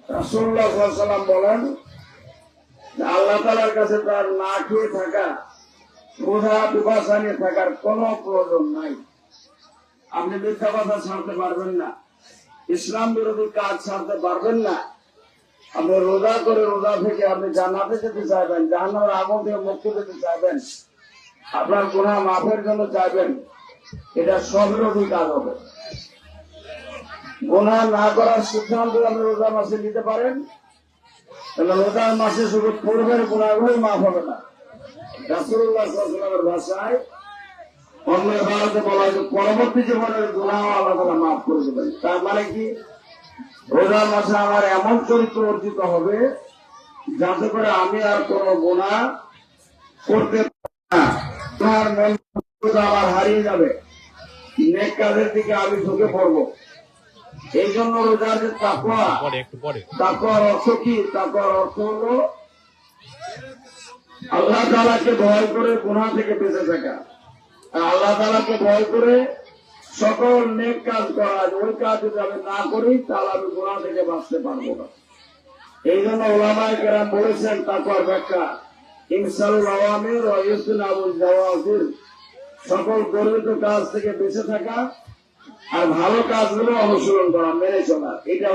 রাসূলুল্লাহ সাল্লাল্লাহু আলাইহি ওয়াসাল্লাম বলেন আল্লাহ তাআলার কাছে তার না খেয়ে থাকা, ক্ষুধা পিপাসা নিয়ে থাকার কোনো প্রয়োজন নাই। আপনি মিথ্যা কথা ছাড়তে পারবেন না, ইসলাম বিরোধী কাজ ছাড়তে পারবেন না। আপনি রোজা করে রোজা থেকে আপনি জান্নাতে যেতে চাইবেন, জাহান্নামের আগুন থেকে মুক্তি পেতে চাইবেন, আপনার গুনাহ মাফের জন্য চাইবেন, এটা স্ববিরোধী কাজ হবে। গুনাহ না করার সিদ্ধান্ত আপনি রোজা মাসে নিতে পারেন, তাহলে রোজার মাসে শুধু পূর্বের গুনাহগুলোই মাফ হবে না। রাসূলুল্লাহ সাল্লাল্লাহু আলাইহি ওয়াসাল্লামের ভাষায় অন্য ভারতে বলা হয়েছে পরবর্তী জীবনের গুনাহ আল্লাহ তাআলা মাফ করে দেবেন। তার মানে কি, রোজার মাসে আমার এমন চরিত্র অর্জিত হবে যাতে করে আমি আর কোন গুনাহ করতে পারবো না, তোমার মন আমার হারিয়ে যাবে, নেক কাজের দিকে আমি ঝুঁকে পড়বো। এই জন্য রোজার যে তাকওয়া, তাকওয়ার অর্থ কি? তাকওয়ার অর্থ হলো আল্লাহ তাআলাকে ভয় করে গুনাহ থেকে বেঁচে থাকা, আল্লাহ তাআলাকে ভয় করে সকল নেক কাজ করা। ওই কাজ যদি আমি না করি তাহলে আমি গুনাহ থেকে বাঁচতে পারবো না। এই জন্য উলামায়ে কেরাম বলেছেন তাকওয়ার ব্যাখ্যা, ইনসারুল আওয়ামির ওয়া ইজতিনাবুল জাওয়াজির, সকল গর্হিত কাজ থেকে বেঁচে থাকা আর ভালো কাজগুলো অনুসরণ করা, মেনে চলা। এটা